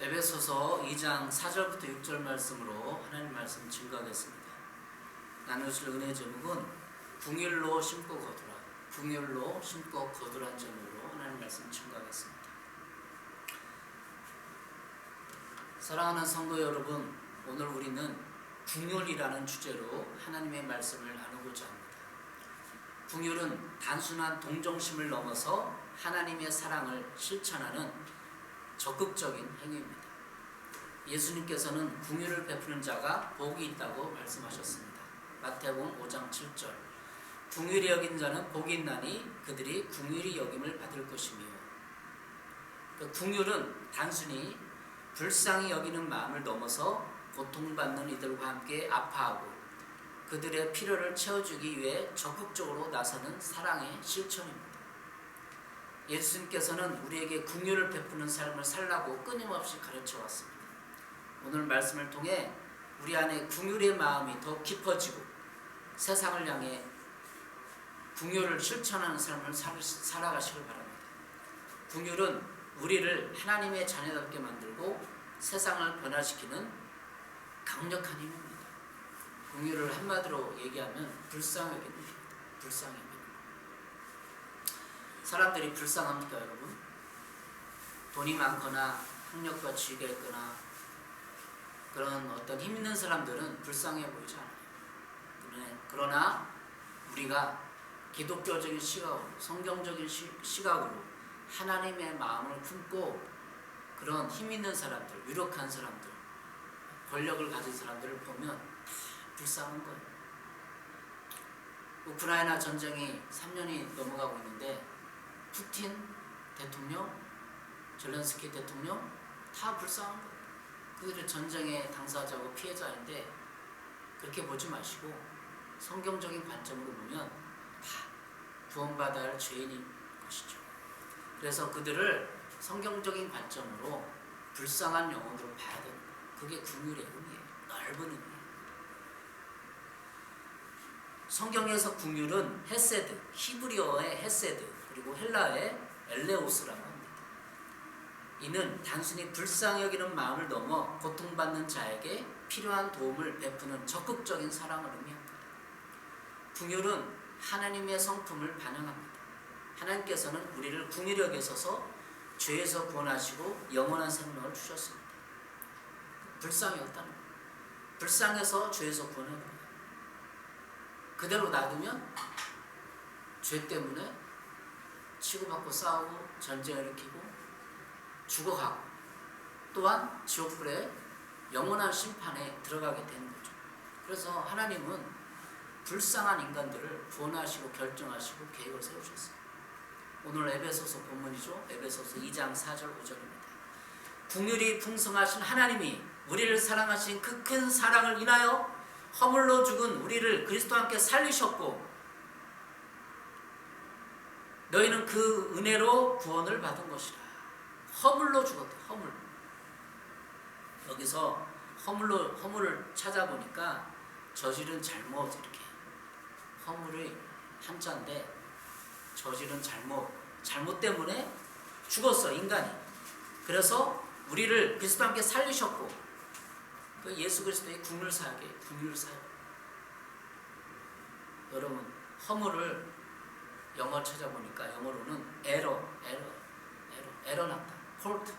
에베소서 2장 4절부터 6절 말씀으로 하나님 말씀 증거하겠습니다. 나누실 은혜 제목은 궁율로 심고 거두라. 궁율로 심고 거두란 제목으로 하나님 말씀 증거하겠습니다. 사랑하는 성도 여러분, 오늘 우리는 궁율이라는 주제로 하나님의 말씀을 나누고자 합니다. 궁율은 단순한 동정심을 넘어서 하나님의 사랑을 실천하는 적극적인 행위입니다. 예수님께서는 궁율을 베푸는 자가 복이 있다고 말씀하셨습니다. 마태복음 5장 7절. 궁율이 여긴 자는 복이 있나니 그들이 궁율이 여김을 받을 것이며. 궁율은 단순히 불쌍히 여기는 마음을 넘어서 고통받는 이들과 함께 아파하고 그들의 필요를 채워주기 위해 적극적으로 나서는 사랑의 실천입니다. 예수님께서는 우리에게 궁율을 베푸는 삶을 살라고 끊임없이 가르쳐 왔습니다. 오늘 말씀을 통해 우리 안에 궁율의 마음이 더 깊어지고 세상을 향해 궁율을 실천하는 삶을 살아가시길 바랍니다. 궁율은 우리를 하나님의 자녀답게 만들고 세상을 변화시키는 강력한 힘입니다. 궁율을 한마디로 얘기하면 불쌍히 여깁니다. 불쌍히 여깁니다. 사람들이 불쌍합니까, 여러분? 돈이 많거나 학력과 지위가 있거나 그런 어떤 힘 있는 사람들은 불쌍해 보이지 않아요. 그러나 우리가 기독교적인 시각으로, 성경적인 시각으로 하나님의 마음을 품고 그런 힘 있는 사람들, 유력한 사람들, 권력을 가진 사람들을 보면 다 불쌍한 거예요. 우크라이나 전쟁이 3년이 넘어가고 있는데 푸틴 대통령, 젤렌스키 대통령 다 불쌍한 거예요. 그들은 전쟁의 당사자고 피해자인데 그렇게 보지 마시고 성경적인 관점으로 보면 다 구원받아야 할 죄인인 것이죠. 그래서 그들을 성경적인 관점으로 불쌍한 영혼으로 봐야 됩니다. 그게 궁율의 의미예요. 넓은 의미예요. 성경에서 궁율은 헤세드, 히브리어의 헤세드, 그리고 헬라의 엘레오스라고 합니다. 이는 단순히 불쌍히 여기는 마음을 넘어 고통받는 자에게 필요한 도움을 베푸는 적극적인 사랑을 의미합니다. 궁율은 하나님의 성품을 반영합니다. 하나님께서는 우리를 궁휼히 여기셔서 죄에서 구원하시고 영원한 생명을 주셨습니다. 불쌍히 여겼다는 거예요. 불쌍해서 죄에서 구원해야 됩니다. 그대로 놔두면 죄 때문에 치고받고 싸우고 전쟁을 일으키고 죽어가고 또한 지옥불에 영원한 심판에 들어가게 되는 거죠. 그래서 하나님은 불쌍한 인간들을 구원하시고 결정하시고 계획을 세우셨어요. 오늘 에베소서 본문이죠. 에베소서 2장 4절 5절입니다. 궁율이 풍성하신 하나님이 우리를 사랑하신 그 큰 사랑을 인하여 허물로 죽은 우리를 그리스도와 함께 살리셨고 너희는 그 은혜로 구원을 받은 것이라. 허물로 죽었대. 허물. 여기서 허물을 찾아보니까 저지른 잘못 이렇게 허물의 한자인데 저지른 잘못 때문에 죽었어 인간이. 그래서 우리를 그리스도와 함께 살리셨고 그 예수 그리스도의 궁율 사역이에요. 궁율 사역. 여러분 허물을 영어 찾아보니까 영어로는 에러 났다. 폴트.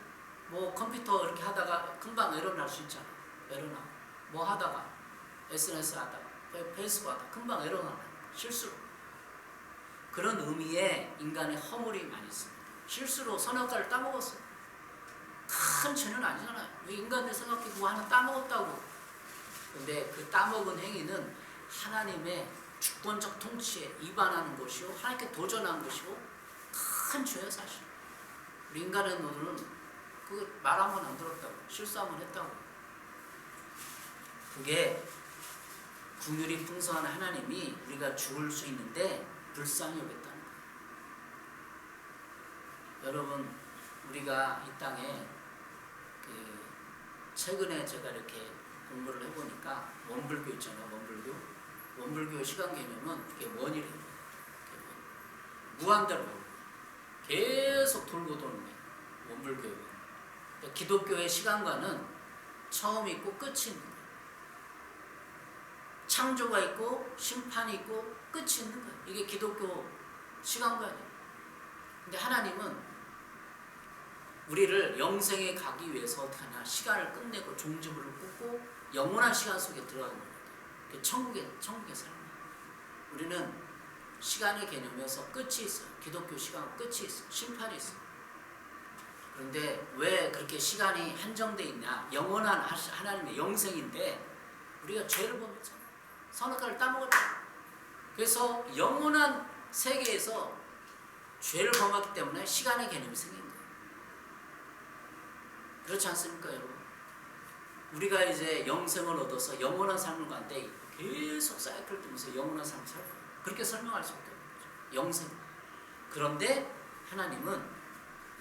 뭐 컴퓨터 이렇게 하다가 금방 에러 날 수 있잖아. 에러 나. 뭐 하다가 SNS 하다가 페이스북 하다가 금방 에러 나요. 실수로. 그런 의미의 인간의 허물이 많이 있습니다. 실수로 선악과를 따먹었어요. 큰 죄는 아니잖아요. 인간들 생각해 그거 하나 따먹었다고. 근데 그 따먹은 행위는 하나님의 주권적 통치에 위반하는 것이요 하나님께 도전하는 것이고 큰 죄예요 사실. 우리 인간의 노들은 그거 말 한 번 안 들었다고 실수 한 번 했다고. 그게 궁율이 풍성한 하나님이 우리가 죽을 수 있는데 불쌍히 여겼다는 거예요. 여러분 우리가 이 땅에 최근에 제가 이렇게 공부를 해보니까 원불교 있잖아요. 원불교 시간 개념은 그게 원이래요. 무한대로 계속 돌고 도는 거예요. 원불교는. 기독교의 시간관은 처음이 있고 끝이 있는 거예요. 창조가 있고 심판이 있고 끝이 있는 거예요. 이게 기독교 시간관이에요. 근데 하나님은 우리를 영생에 가기 위해서 어떻게 하냐, 시간을 끝내고 종지부를 꽂고 영원한 시간 속에 들어가는 거예요. 천국의 삶. 우리는 시간의 개념에서 끝이 있어요. 기독교 시간은 끝이 있어요. 심판이 있어요. 그런데 왜 그렇게 시간이 한정되어 있냐? 영원한 하나님의 영생인데 우리가 죄를 범했잖아. 선악과를 따먹었잖아. 그래서 영원한 세계에서 죄를 범했기 때문에 시간의 개념이 생긴 거예요. 그렇지 않습니까, 여러분? 우리가 이제 영생을 얻어서 영원한 삶을 가는데 계속 사이클 뜨면서 영원한 삶을 살 거예요. 그렇게 설명할 수밖에 없는 거죠. 영생. 그런데 하나님은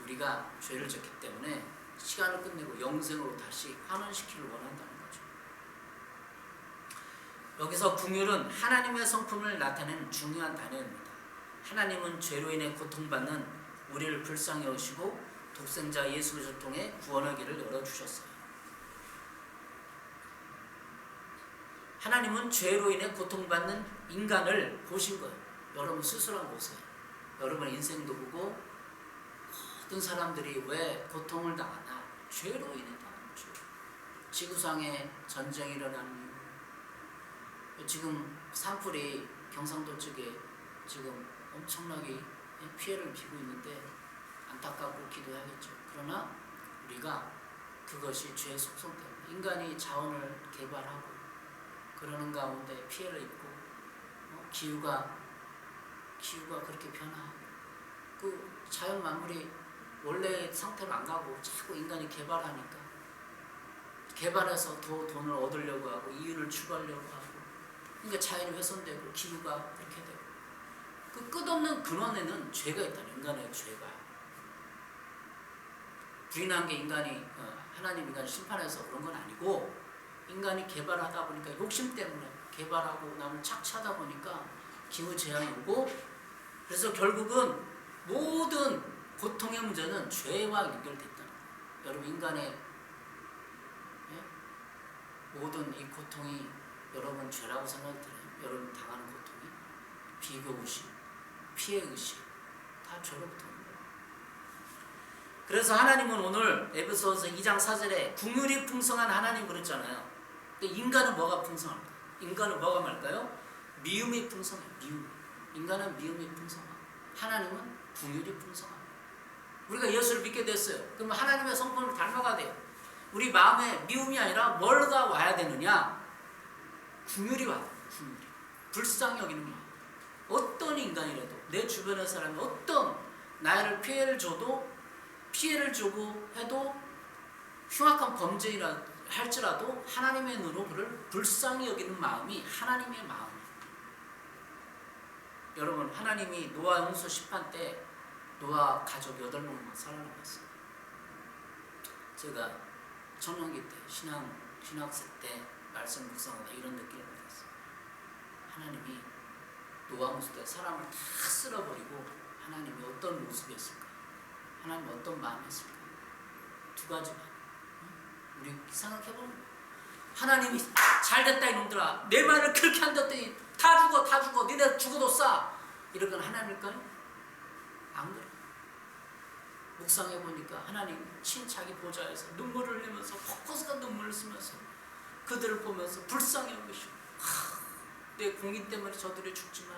우리가 죄를 졌기 때문에 시간을 끝내고 영생으로 다시 환원시키기를 원한다는 거죠. 여기서 긍휼은 하나님의 성품을 나타내는 중요한 단어입니다. 하나님은 죄로 인해 고통받는 우리를 불쌍히 여기시고 독생자 예수 그리스도를 통해 구원의 길을 열어주셨어요. 하나님은 죄로 인해 고통받는 인간을 보신 거예요. 여러분 스스로 한번 보세요. 여러분 인생도 보고 모든 사람들이 왜 고통을 당하나? 죄로 인해 당하는 죄. 지구상에 전쟁이 일어나는 이유. 지금 산불이 경상도 쪽에 지금 엄청나게 피해를 입히고 있는데 안타깝고 기도해야겠죠. 그러나 우리가 그것이 죄의 속성 때문에 인간이 자원을 개발하고 그러는 가운데 피해를 입고 기후가 그렇게 변화하고 그 자연 만물이 원래 상태로 안 가고 자꾸 인간이 개발하니까 개발해서 더 돈을 얻으려고 하고 이윤을 추구하려고 하고 그러니까 자연이 훼손되고 기후가 그렇게 되고 그 끝없는 근원에는 죄가 있다는 인간의 죄가 부인한 게 인간이 하나님 인간을 심판해서 그런 건 아니고 인간이 개발하다 보니까 욕심 때문에 개발하고 남을 착취하다 보니까 기후재앙이 오고 그래서 결국은 모든 고통의 문제는 죄와 연결됐다는 거예요. 여러분 인간의 모든 이 고통이 여러분 죄라고 생각이 들어요. 여러분 당하는 고통이 비교의식, 피해의식 다 죄로부터 오는 거예요. 그래서 하나님은 오늘 에베소서 2장 4절에 긍휼이 풍성한 하나님 그랬잖아요. 근데 인간은 뭐가 풍성할까? 인간은 뭐가 말까요? 미움이 풍성해요. 미움. 인간은 미움이 풍성하고 하나님은 긍휼이 풍성하고 우리가 예수를 믿게 됐어요. 그러면 하나님의 성품을 닮아가야 돼요. 우리 마음에 미움이 아니라 뭐가 와야 되느냐? 긍휼이 와야 돼요. 긍휼이. 불쌍히 여기는 마음. 어떤 인간이라도 내 주변의 사람이 어떤 나를 피해를 주고 해도 흉악한 범죄이라 할지라도 하나님의 눈으로 그를 불쌍히 여기는 마음이 하나님의 마음이에요. 여러분 하나님이 노아 홍수 심판 때 노아 가족 8명만 살아남았어요. 제가 청년기 때 신학생 때 말씀 묵상하다 이런 느낌을 받았어요. 하나님이 노아 홍수 때 사람을 다 쓸어버리고 하나님이 어떤 모습이었을까? 하나님이 어떤 마음이었을까? 두 가지만 우리 생각해보면 하나님이 잘됐다 이놈들아 내 말을 그렇게 한다더니 다 죽어 니네 죽어도 싸 이러면 하나님일까요? 안 그래. 묵상해보니까 하나님 자기 보좌에서 눈물을 흘리면서 포커스가 눈물을 쓰면서 그들을 보면서 불쌍히 여기시고 내 공인 때문에 저들이 죽지만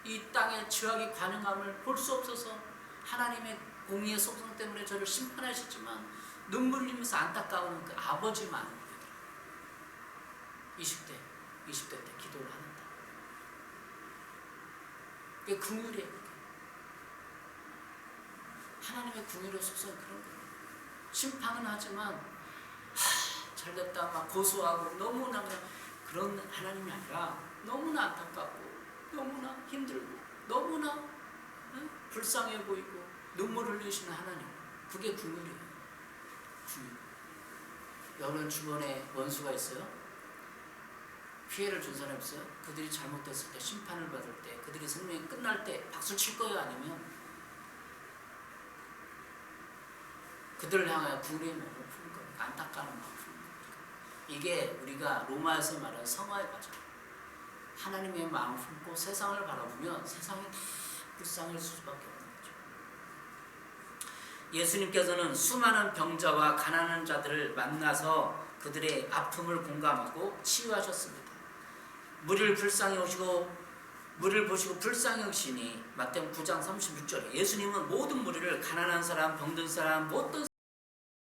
이 땅의 죄악의 관영함을 볼 수 없어서 하나님의 공의의 속성 때문에 저를 심판하셨지만 눈물 흘리면서 안타까운 그 아버지만 20대 때 기도를 하는다. 그게 긍휼이에요. 하나님의 긍휼의 속성은 그런 거예요. 심판은 하지만 잘됐다 막 고소하고 너무나 그런 하나님이 아니라 너무나 안타깝고 너무나 힘들고 너무나 불쌍해 보이고 눈물을 흘리시는 하나님. 그게 긍휼이에요. 여러분 주변에 원수가 있어요? 피해를 준 사람 있어요? 그들이 잘못했을 때 심판을 받을 때 그들이 생명이 끝날 때 박수 칠 거예요? 아니면 그들을 향하여 불의 몸을 푸는 겁니다. 안타까운 마음 푸는 겁니다. 이게 우리가 로마에서 말하는 성화의 과정. 하나님의 마음 품고 세상을 바라보면 세상이 다 불쌍할 수밖에 없는 거죠. 예수님께서는 수많은 병자와 가난한 자들을 만나서 그들의 아픔을 공감하고 치유하셨습니다. 무리를 보시고 불쌍히 여기시니 마태복음 9장 36절에 예수님은 모든 무리를 가난한 사람, 병든 사람, 뭐 어떤